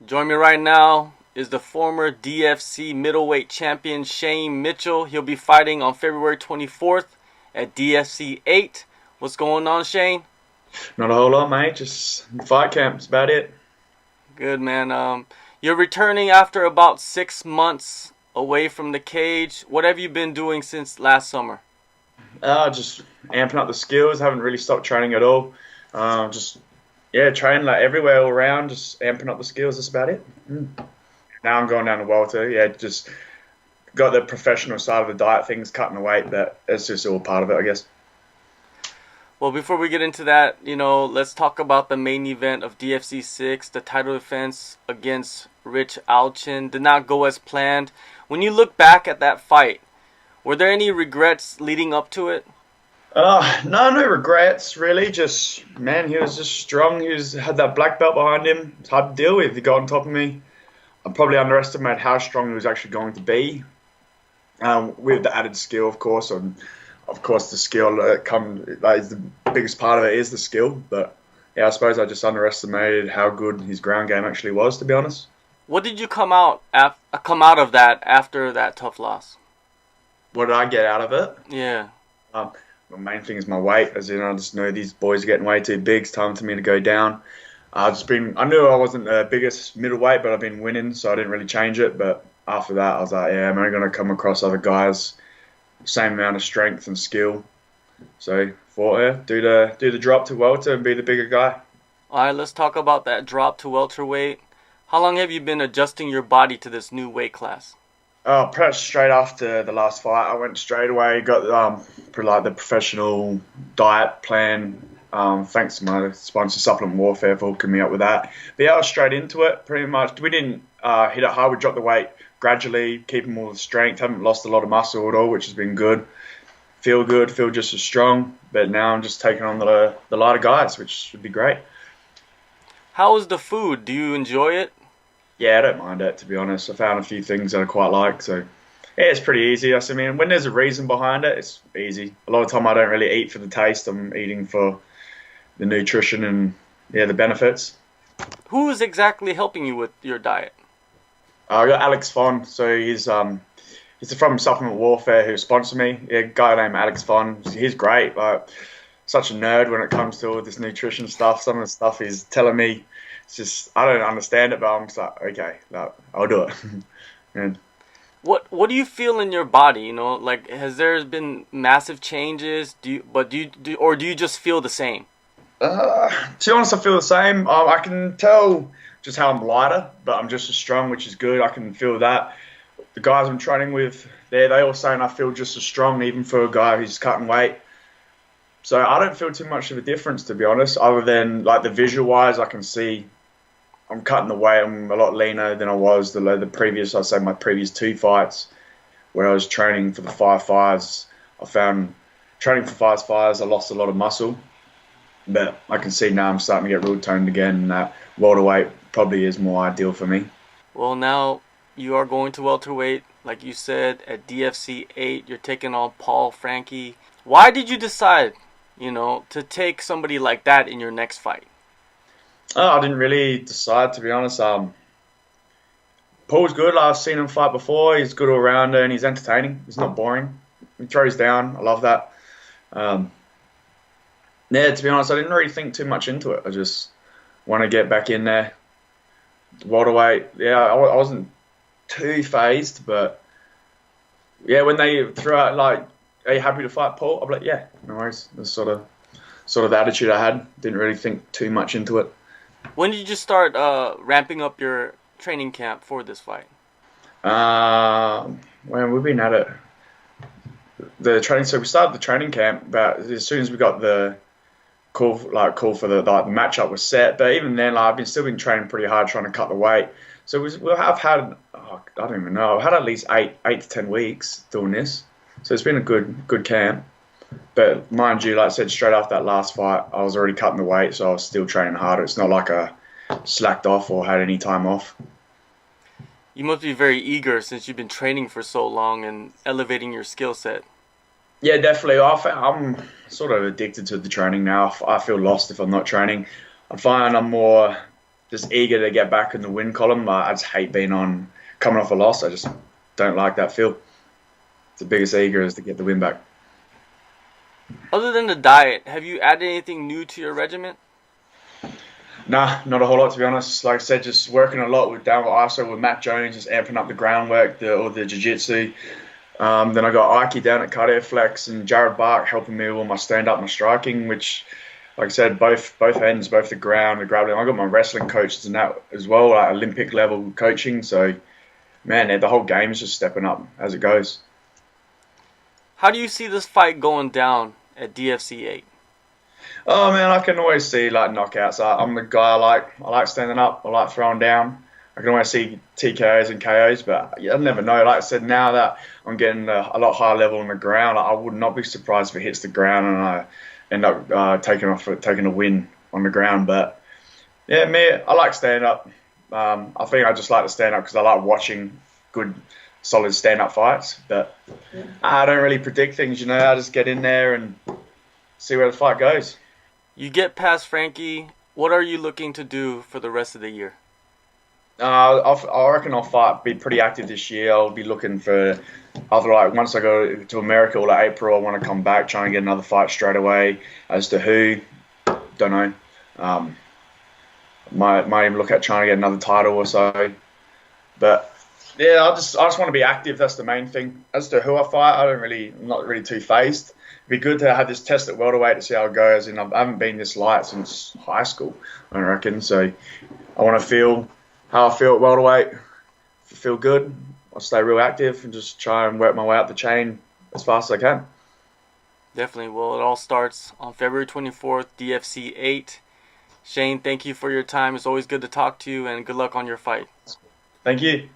Join me right now is the former DFC middleweight champion Shane Mitchell. He'll be fighting on February 24th at DFC 8. What's going on, Shane? Not a whole lot, mate. Just fight camp. That's about it. Good, man. You're returning after about 6 months away from the cage. What have you been doing since last summer? Just amping up the skills. Haven't really stopped training at all. Just training like everywhere all around. Just amping up the skills. That's about it. Now I'm going down to Welter. Yeah, just got the professional side of the diet things, cutting the weight. But it's just all part of it, I guess. Well, before we get into that, let's talk about the main event of DFC 6, the title defense against Rich Alchin. Did not go as planned. When you look back at that fight, were there any regrets leading up to it? No regrets really. Just man, he was just strong. Had that black belt behind him. It's hard to deal with. He got on top of me. I probably underestimated how strong he was actually going to be. With the added skill, of course, and of course the skill is the biggest part of it is the skill. But yeah, I suppose I just underestimated how good his ground game actually was, to be honest. What did you come out of that after that tough loss? What did I get out of it? Yeah. Um, the main thing is my weight, as in I just know these boys are getting way too big. It's time for me to go down. I knew I wasn't the biggest middleweight, but I've been winning, so I didn't really change it. But after that, I was like, yeah, I'm only going to come across other guys, same amount of strength and skill. So thought, do the drop to welter and be the bigger guy. All right, let's talk about that drop to welterweight. How long have you been adjusting your body to this new weight class? Pretty much straight after the last fight, I went straight away. Got the professional diet plan. Thanks to my sponsor, Supplement Warfare, for hooking me up with that. But yeah, I was straight into it. Pretty much, we didn't hit it hard. We dropped the weight gradually, keeping all the strength. Haven't lost a lot of muscle at all, which has been good. Feel good. Feel just as strong. But now I'm just taking on the lighter guys, which should be great. How is the food? Do you enjoy it? Yeah, I don't mind it, to be honest. I found a few things that I quite like, so yeah, it's pretty easy. I mean, when there's a reason behind it, it's easy. A lot of time I don't really eat for the taste. I'm eating for the nutrition and the benefits. Who is exactly helping you with your diet? I got Alex Phon, so he's from Supplement Warfare who sponsored me. Yeah, a guy named Alex Phon. He's great. Like, such a nerd when it comes to all this nutrition stuff. Some of the stuff he's telling me, it's just I don't understand it, but I'm just like, okay, no, I'll do it. And What do you feel in your body? Like has there been massive changes? Do you just feel the same? to be honest, I feel the same. I can tell just how I'm lighter, but I'm just as strong, which is good. I can feel that. The guys I'm training with, they all saying I feel just as strong, even for a guy who's cutting weight. So I don't feel too much of a difference, to be honest, other than like the visual wise, I can see I'm cutting the weight. I'm a lot leaner than I was the previous, I'd say my previous two fights where I was training for the 5-5s. I found training for 5-5s, I lost a lot of muscle, but I can see now I'm starting to get real toned again, and that welterweight probably is more ideal for me. Well, now you are going to welterweight, like you said, at DFC 8. You're taking on Franchi. Why did you decide, to take somebody like that in your next fight? I didn't really decide, to be honest. Paul's good. I've seen him fight before. He's good all rounder and he's entertaining. He's not boring. He throws down. I love that. Um, yeah, to be honest, I didn't really think too much into it. I just want to get back in there. Welterweight, yeah, I wasn't too phased, but yeah, when they threw out like, "Are you happy to fight Paul?" I'm like, "Yeah, no worries." That's sort of the attitude I had. Didn't really think too much into it. When did you start ramping up your training camp for this fight? When we've been at it, so we started the training camp, but as soon as we got the call for the matchup was set. But even then, I've still been training pretty hard trying to cut the weight. So I've had I don't even know. I've had at least eight to 10 weeks doing this. So it's been a good camp. But mind you, like I said, straight after that last fight, I was already cutting the weight, so I was still training harder. It's not like I slacked off or had any time off. You must be very eager since you've been training for so long and elevating your skill set. Yeah, definitely. I'm sort of addicted to the training now. I feel lost if I'm not training. I find I'm more just eager to get back in the win column. I just hate coming off a loss. I just don't like that feel. The biggest eager is to get the win back. Other than the diet, have you added anything new to your regimen? Nah, not a whole lot, to be honest. Like I said, just working a lot with downward ISO with Matt Jones, just amping up the groundwork, or the jiu-jitsu. Then I got Ike down at Cardio Flex and Jared Bark helping me with my stand-up and striking, which, like I said, both ends, both the ground, the grappling. I got my wrestling coaches in that as well, like Olympic level coaching. So, man, the whole game is just stepping up as it goes. How do you see this fight going down at DFC 8? Oh man, I can always see like knockouts. I'm the guy I like standing up. I like throwing down. I can always see TKOs and KOs, but I never know. Like I said, now that I'm getting a lot higher level on the ground, I would not be surprised if it hits the ground and I end up taking a win on the ground. But yeah, I like stand up. I think I just like to stand up because I like watching good, solid stand up fights. But I don't really predict things, I just get in there and see where the fight goes. You get past Franchi. What are you looking to do for the rest of the year? I reckon I'll be pretty active this year. I'll be looking for once I go to America or April, I want to come back, try and get another fight straight away. As to who, don't know. Might even look at trying to get another title or so. But yeah, I just want to be active. That's the main thing. As to who I fight, I'm not really too phased. It'd be good to have this test at welterweight to see how it goes. And I haven't been this light since high school, I reckon. So I want to feel how I feel at welterweight. If I feel good, I'll stay real active and just try and work my way up the chain as fast as I can. Definitely. Well, it all starts on February 24th, DFC 8. Shane, thank you for your time. It's always good to talk to you, and good luck on your fight. Thank you.